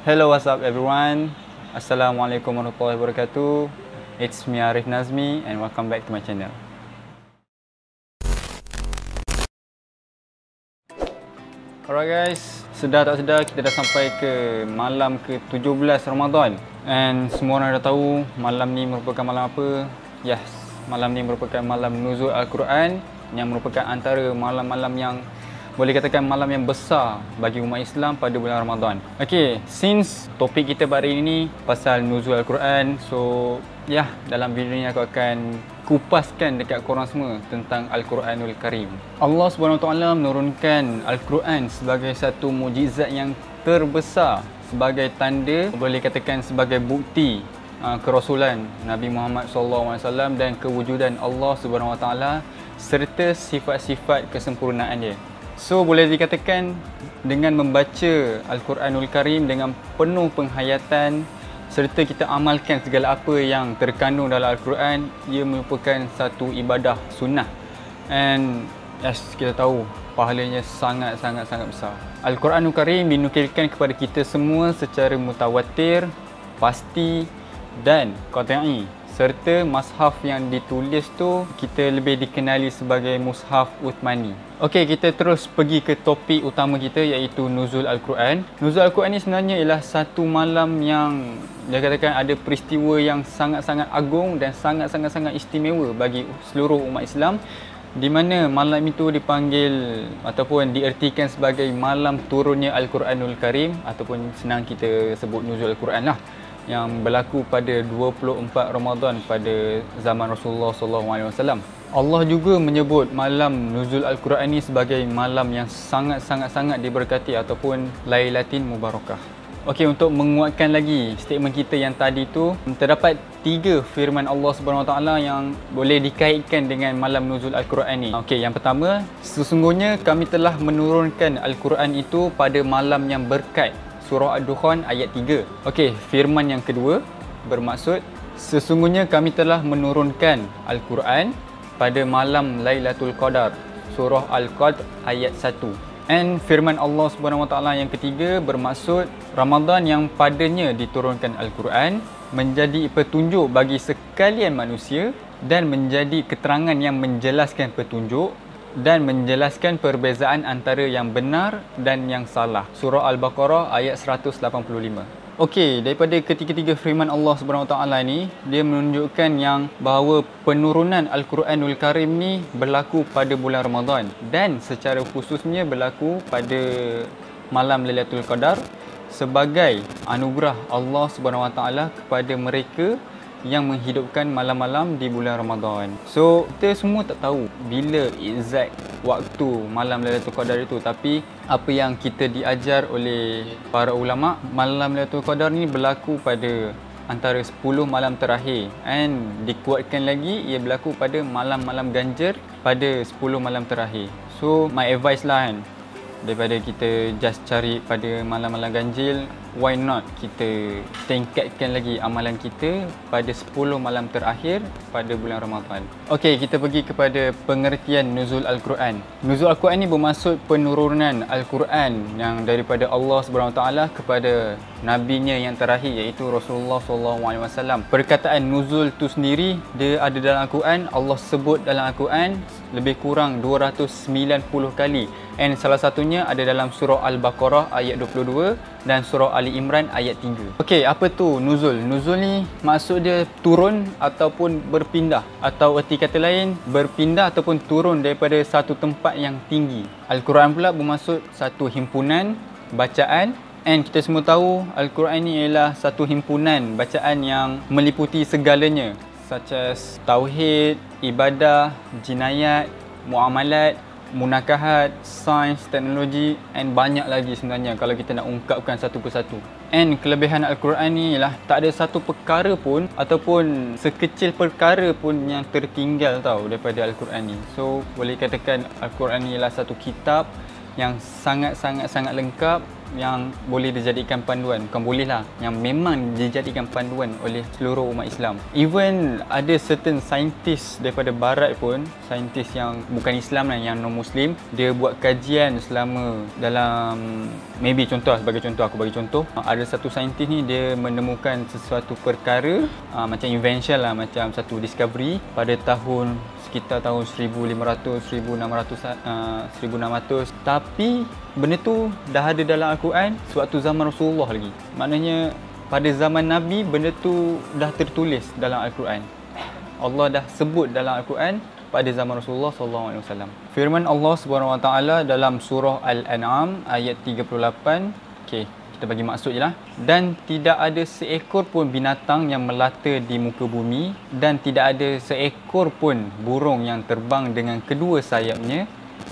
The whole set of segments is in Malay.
Hello, what's up everyone? Assalamualaikum warahmatullahi wabarakatuh. It's me Arif Nazmi and welcome back to my channel. Alright guys, sedar tak sedar kita dah sampai ke malam ke-17 Ramadan. And semua orang dah tahu malam ni merupakan malam apa? Yes, malam ni merupakan malam nuzul Al-Quran, yang merupakan antara malam-malam yang boleh katakan malam yang besar bagi umat Islam pada bulan Ramadan. Okay, since topik kita pada hari ini pasal nuzul Al-Quran, so dalam video ni aku akan kupaskan dekat korang semua tentang Al-Quranul Karim. Allah SWT menurunkan Al-Quran sebagai satu mukjizat yang terbesar, sebagai tanda, boleh katakan sebagai bukti kerasulan Nabi Muhammad SAW dan kewujudan Allah SWT serta sifat-sifat kesempurnaan dia. So boleh dikatakan dengan membaca Al-Quranul Karim dengan penuh penghayatan serta kita amalkan segala apa yang terkandung dalam Al-Quran, ia merupakan satu ibadah sunnah. And yes, kita tahu pahalanya sangat besar. Al-Quranul Karim dinukilkan kepada kita semua secara mutawatir, pasti dan qat'i. Serta mushaf yang ditulis tu kita lebih dikenali sebagai mushaf Uthmani. Okey, kita terus pergi ke topik utama kita, iaitu nuzul Al-Quran. Nuzul Al-Quran ni sebenarnya ialah satu malam yang dia katakan ada peristiwa yang sangat-sangat agung dan sangat-sangat istimewa bagi seluruh umat Islam, di mana malam itu dipanggil ataupun diertikan sebagai malam turunnya Al-Quranul Karim, ataupun senang kita sebut nuzul Al-Quran lah, yang berlaku pada 24 Ramadan pada zaman Rasulullah SAW. Allah juga menyebut malam nuzul Al-Quran ini sebagai malam yang sangat diberkati ataupun Lailatin Mubarakah. Okey, untuk menguatkan lagi statement kita yang tadi tu, terdapat 3 firman Allah SWT yang boleh dikaitkan dengan malam nuzul Al-Quran ini. Okey, yang pertama, sesungguhnya kami telah menurunkan Al-Quran itu pada malam yang berkat. Surah Ad-Dukhan ayat 3. Okey, firman yang kedua bermaksud sesungguhnya kami telah menurunkan Al-Quran pada malam Lailatul Qadar. Surah Al-Qadr ayat 1. And firman Allah SWT yang ketiga bermaksud Ramadan yang padanya diturunkan Al-Quran menjadi petunjuk bagi sekalian manusia dan menjadi keterangan yang menjelaskan petunjuk dan menjelaskan perbezaan antara yang benar dan yang salah. Surah Al-Baqarah ayat 185. Okey, daripada ketiga-tiga firman Allah SWT ni, dia menunjukkan yang bahawa penurunan Al-Quranul Karim ni berlaku pada bulan Ramadan dan secara khususnya berlaku pada malam Lailatul Qadar sebagai anugerah Allah SWT kepada mereka yang menghidupkan malam-malam di bulan Ramadan. So, kita semua tak tahu bila exact waktu malam Lailatul Qadar itu, tapi apa yang kita diajar oleh para ulama, malam Lailatul Qadar ni berlaku pada antara 10 malam terakhir, and dikuatkan lagi ia berlaku pada malam-malam ganjil pada 10 malam terakhir. So, my advice lah kan, daripada kita just cari pada malam-malam ganjil, why not kita tingkatkan lagi amalan kita pada 10 malam terakhir pada bulan Ramadan. Okey, kita pergi kepada pengertian nuzul Al-Quran. Nuzul Al-Quran ni bermaksud penurunan Al-Quran yang daripada Allah SWT kepada nabinya yang terakhir, iaitu Rasulullah SAW. Perkataan nuzul tu sendiri dia ada dalam Al-Quran. Allah sebut dalam Al-Quran lebih kurang 290 kali, and salah satunya ada dalam surah Al-Baqarah ayat 22 dan surah Ali Imran ayat 3. Okey, apa tu nuzul? Nuzul ni maksud dia turun ataupun berpindah, atau erti kata lain berpindah ataupun turun daripada satu tempat yang tinggi. Al-Quran pula bermaksud satu himpunan bacaan, and kita semua tahu Al-Quran ni ialah satu himpunan bacaan yang meliputi segalanya, such as tauhid, ibadah, jinayat, muamalat, munakahat, sains, teknologi, and banyak lagi sebenarnya kalau kita nak ungkapkan satu persatu. And kelebihan Al-Quran ni ialah tak ada satu perkara pun ataupun sekecil perkara pun yang tertinggal tau daripada Al-Quran ni. So boleh katakan Al-Quran ni ialah satu kitab yang sangat lengkap yang boleh dijadikan panduan. Bukan boleh lah, yang memang dijadikan panduan oleh seluruh umat Islam. Even ada certain scientist daripada barat pun, scientist yang bukan Islam lah, yang non-Muslim, dia buat kajian selama dalam, maybe contoh, sebagai contoh, aku bagi contoh, ada satu scientist ni, dia menemukan sesuatu perkara, macam invention lah, macam satu discovery pada tahun sekitar tahun 1500, 1600, tapi benda tu dah ada dalam Al-Quran sewaktu zaman Rasulullah lagi. Maknanya pada zaman Nabi benda tu dah tertulis dalam Al-Quran. Allah dah sebut dalam Al-Quran pada zaman Rasulullah SAW. Firman Allah SWT dalam surah Al-An'am ayat 38. Okey, kita bagi maksud je lah. Dan tidak ada seekor pun binatang yang melata di muka bumi, dan tidak ada seekor pun burung yang terbang dengan kedua sayapnya,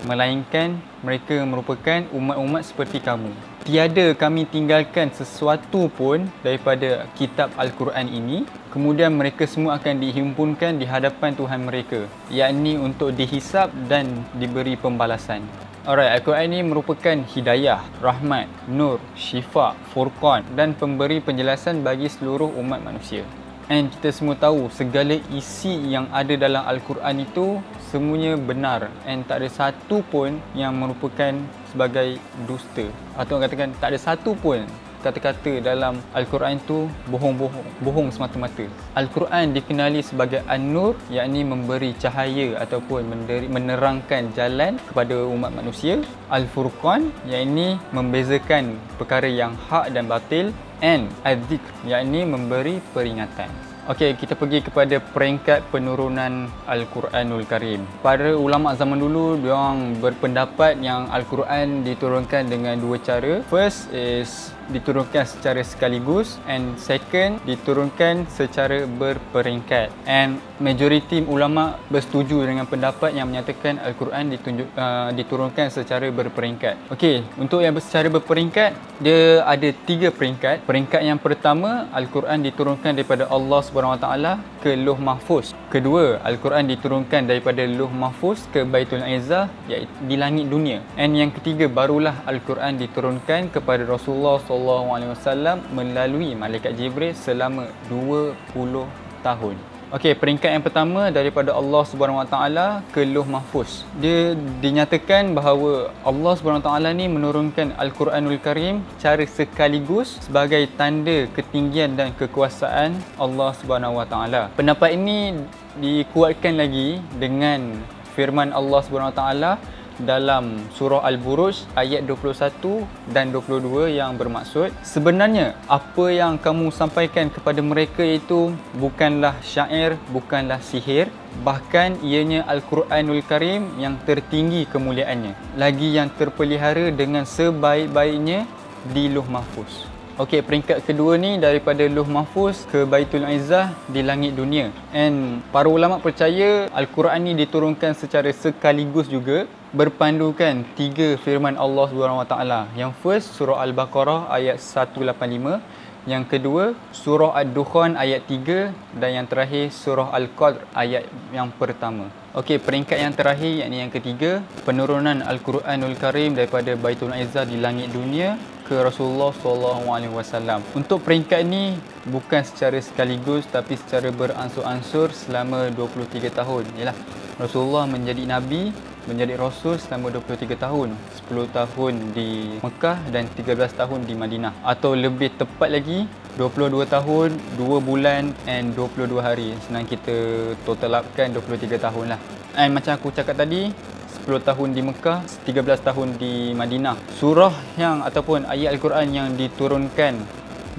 melainkan mereka merupakan umat-umat seperti kamu. Tiada kami tinggalkan sesuatu pun daripada kitab Al-Quran ini, kemudian mereka semua akan dihimpunkan di hadapan Tuhan mereka, yakni untuk dihisap dan diberi pembalasan. Alright, Al-Quran ini merupakan hidayah, rahmat, nur, syifa, furqan dan pemberi penjelasan bagi seluruh umat manusia. And kita semua tahu segala isi yang ada dalam Al-Quran itu semuanya benar, and tak ada satu pun yang merupakan sebagai dusta, atau katakan tak ada satu pun kata-kata dalam Al-Quran itu bohong semata-mata. Al-Quran dikenali sebagai An-Nur, yakni memberi cahaya ataupun menerangkan jalan kepada umat manusia. Al-Furqan, yakni membezakan perkara yang hak dan batil. And Adz-Dzikr, yakni memberi peringatan. Okey, kita pergi kepada peringkat penurunan Al-Quranul Karim. Para ulama zaman dulu, diorang berpendapat yang Al-Quran diturunkan dengan dua cara. First is diturunkan secara sekaligus, and second diturunkan secara berperingkat. And majoriti ulama bersetuju dengan pendapat yang menyatakan Al-Quran diturunkan secara berperingkat. Okey, untuk yang secara berperingkat, dia ada 3 peringkat. Peringkat yang pertama, Al-Quran diturunkan daripada Allah SWT ke Lauh Mahfuz. Kedua, Al-Quran diturunkan daripada Lauh Mahfuz ke Baitul Izzah, iaitu di langit dunia. And yang ketiga, barulah Al-Quran diturunkan kepada Rasulullah SAW melalui Malaikat Jibril selama 20 tahun. Okey, peringkat yang pertama daripada Allah SWT ke Lauh Mahfuz. Dia dinyatakan bahawa Allah SWT ni menurunkan Al-Quranul Karim secara sekaligus sebagai tanda ketinggian dan kekuasaan Allah SWT. Pendapat ini dikuatkan lagi dengan firman Allah SWT dalam surah Al-Buruj ayat 21 dan 22 yang bermaksud, sebenarnya apa yang kamu sampaikan kepada mereka itu bukanlah syair, bukanlah sihir, bahkan ianya Al-Quranul Karim yang tertinggi kemuliaannya, lagi yang terpelihara dengan sebaik-baiknya di Lauh Mahfuz. Okey, peringkat kedua ni daripada Lauh Mahfuz ke Baitul Izzah di langit dunia. And para ulama percaya Al-Quran ni diturunkan secara sekaligus juga, berpandukan 3 firman Allah SWT. Yang first, surah Al-Baqarah ayat 185. Yang kedua, surah Ad-Dukhan ayat 3. Dan yang terakhir, surah Al-Qadr ayat yang pertama. Okey, peringkat yang terakhir, yakni yang ketiga, penurunan Al-Quranul Karim daripada Baitul Izzah di langit dunia ke Rasulullah SAW. Untuk peringkat ni bukan secara sekaligus tapi secara beransur-ansur selama 23 tahun. Yalah, Rasulullah menjadi Nabi, menjadi Rasul selama 23 tahun. 10 tahun di Mekah dan 13 tahun di Madinah. Atau lebih tepat lagi, 22 tahun, 2 bulan and 22 hari. Senang kita total upkan 23 tahun lah. And macam aku cakap tadi, 10 tahun di Mekah, 13 tahun di Madinah. Surah yang ataupun ayat Al-Quran yang diturunkan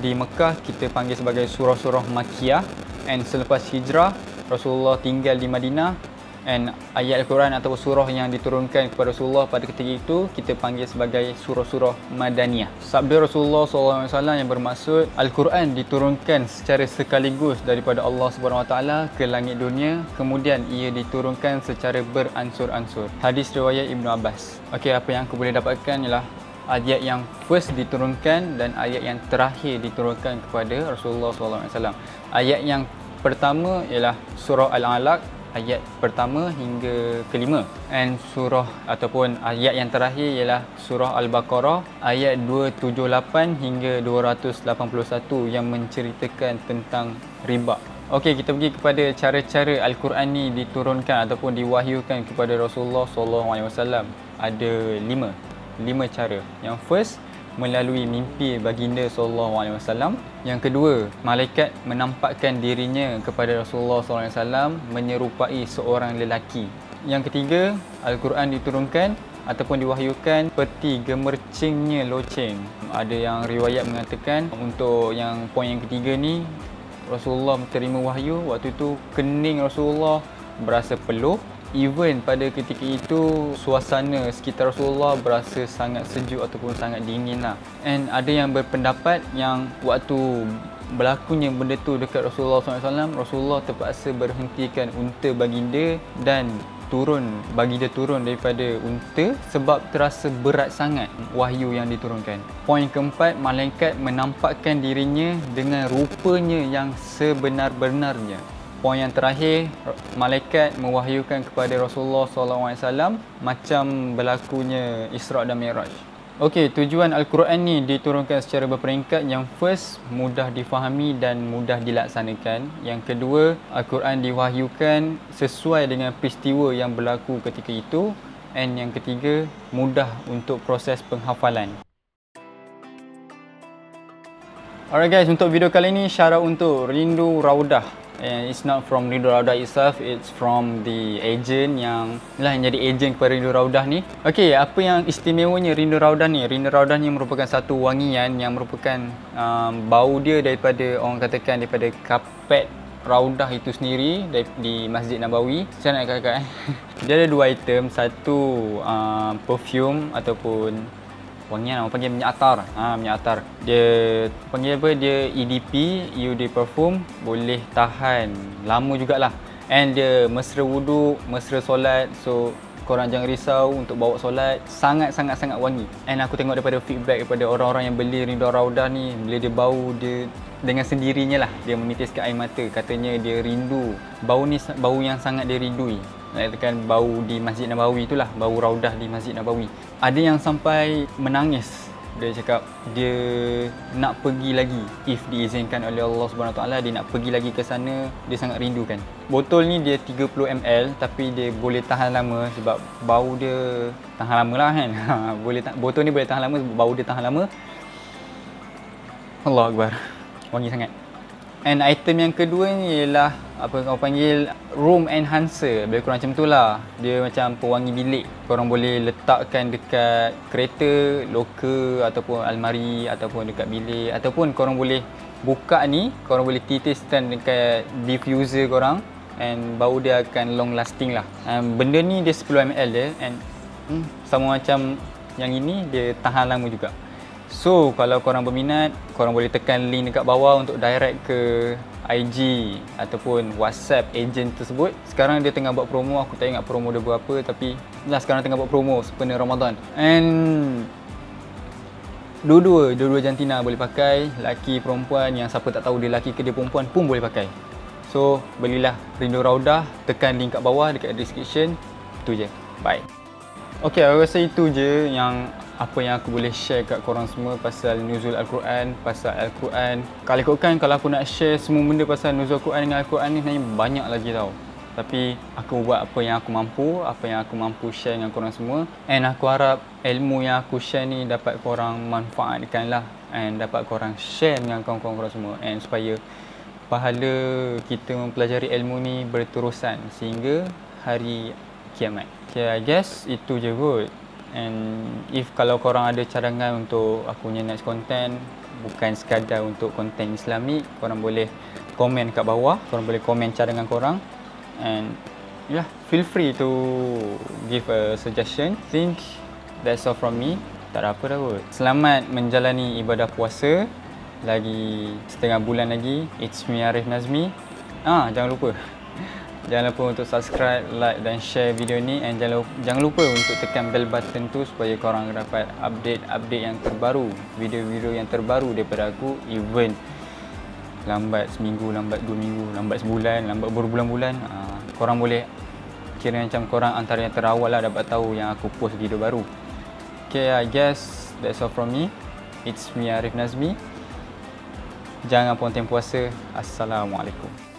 di Mekah kita panggil sebagai surah-surah Makkiyah. And selepas hijrah, Rasulullah tinggal di Madinah. And ayat Al-Quran atau surah yang diturunkan kepada Rasulullah pada ketika itu kita panggil sebagai surah-surah Madaniyah. Sabda Rasulullah SAW yang bermaksud Al-Quran diturunkan secara sekaligus daripada Allah SWT ke langit dunia, kemudian ia diturunkan secara beransur-ansur. Hadis riwayat Ibnu Abbas. Okey, apa yang aku boleh dapatkan ialah ayat yang first diturunkan dan ayat yang terakhir diturunkan kepada Rasulullah SAW. Ayat yang pertama ialah surah Al-Alaq ayat pertama hingga kelima. And surah ataupun ayat yang terakhir ialah surah Al-Baqarah ayat 278 hingga 281 yang menceritakan tentang riba. Okey, kita pergi kepada cara-cara Al-Quran ni diturunkan ataupun diwahyukan kepada Rasulullah SAW. Ada 5 cara. Yang first, melalui mimpi baginda SAW. Yang kedua, malaikat menampakkan dirinya kepada Rasulullah SAW menyerupai seorang lelaki. Yang ketiga, Al-Quran diturunkan ataupun diwahyukan seperti gemercingnya loceng. Ada yang riwayat mengatakan untuk yang poin yang ketiga ni, Rasulullah menerima wahyu, waktu itu kening Rasulullah berasa peluh. Even pada ketika itu suasana sekitar Rasulullah berasa sangat sejuk ataupun sangat dingin lah. And ada yang berpendapat yang waktu berlakunya benda tu dekat Rasulullah SAW, Rasulullah terpaksa berhentikan unta baginda dan baginda turun daripada unta sebab terasa berat sangat wahyu yang diturunkan. Poin keempat, malaikat menampakkan dirinya dengan rupanya yang sebenar-benarnya. Poin yang terakhir, malaikat mewahyukan kepada Rasulullah SAW macam berlakunya Isra' dan Mi'raj. Okey, tujuan Al-Quran ni diturunkan secara berperingkat. Yang first, mudah difahami dan mudah dilaksanakan. Yang kedua, Al-Quran diwahyukan sesuai dengan peristiwa yang berlaku ketika itu. And yang ketiga, mudah untuk proses penghafalan. Alright guys, untuk video kali ini shout out untuk Rindu Raudah. And it's not from Rindu Raudah itself, it's from the agent yang jadi agent kepada Rindu Raudah ni. Okey, apa yang istimewanya Rindu Raudah ni? Rindu Raudah ni merupakan satu wangian yang merupakan bau dia daripada, orang katakan daripada kapet Raudah itu sendiri di Masjid Nabawi. Macam mana kakak? Dia ada dua item, satu perfume ataupun wangian, orang panggil minyak atar. Minyak atar. Dia panggil apa? Dia EDP, EUD perfume, boleh tahan lama jugalah. And dia mesra wuduk, mesra solat. So korang jangan risau untuk bawa solat. Sangat-sangat wangi. And aku tengok daripada feedback daripada orang-orang yang beli Rindu Raudah ni, bila dia bau, dia dengan sendirinya lah dia menitiskan air mata. Katanya dia rindu. Bau ni bau yang sangat dia rindui. Katakan bau di Masjid Nabawi itulah, bau Raudah di Masjid Nabawi. Ada yang sampai menangis. Dia cakap dia nak pergi lagi, if diizinkan oleh Allah SWT, dia nak pergi lagi ke sana, dia sangat rindukan. Botol ni dia 30 ml tapi dia boleh tahan lama sebab bau dia tahan lama lah kan. Botol ni boleh tahan lama sebab bau dia tahan lama. Allah Akbar, wangi sangat. And item yang kedua ni ialah apa orang panggil room enhancer. Lebih kurang macam tu lah. Dia macam pewangi bilik. Korang boleh letakkan dekat kereta, loker ataupun almari ataupun dekat bilik. Ataupun korang boleh buka ni, korang boleh titiskan dekat diffuser korang. And bau dia akan long lasting lah. Benda ni dia 10 ml dia. And sama macam yang ini, dia tahan lama juga. So, kalau korang berminat, korang boleh tekan link dekat bawah untuk direct ke IG ataupun WhatsApp agent tersebut. Sekarang dia tengah buat promo, aku tak ingat promo dia berapa, tapi sekarang tengah buat promo sempena Ramadan. And dua-dua jantina boleh pakai, lelaki perempuan, yang siapa tak tahu dia lelaki ke dia perempuan pun boleh pakai. So, belilah Rindu Raudah, tekan link kat bawah dekat description. Itu je. Bye. Okay, aku rasa itu je yang apa yang aku boleh share kat korang semua pasal nuzul Al-Quran, pasal Al-Quran. Kalau ikutkan, kalau aku nak share semua benda pasal nuzul Al-Quran dengan Al-Quran ni sebenarnya banyak lagi tau. Tapi aku buat apa yang aku mampu share dengan korang semua. And aku harap ilmu yang aku share ni dapat korang manfaatkan lah. And dapat korang share dengan kawan-kawan korang semua. And supaya pahala kita mempelajari ilmu ni berterusan sehingga hari kiamat. Okay, I guess itu je kot. And if kalau korang ada cadangan untuk aku punya next content, bukan sekadar untuk konten Islamik, korang boleh komen kat bawah. Korang boleh komen cadangan korang. And yeah, feel free to give a suggestion. Think that's all from me. Tak ada apa dah kot. Selamat menjalani ibadah puasa. Lagi setengah bulan lagi. It's me Arif Nazmi. Jangan lupa untuk subscribe, like dan share video ni. And jangan lupa untuk tekan bell button tu supaya korang dapat update yang terbaru, video-video yang terbaru daripada aku. Even lambat seminggu, lambat 2 minggu, lambat sebulan, lambat berbulan-bulan, korang boleh kira macam korang antara yang terawal lah dapat tahu yang aku post video baru. Okay, I guess that's all from me. It's me, Arif Nazmi. Jangan ponting puasa. Assalamualaikum.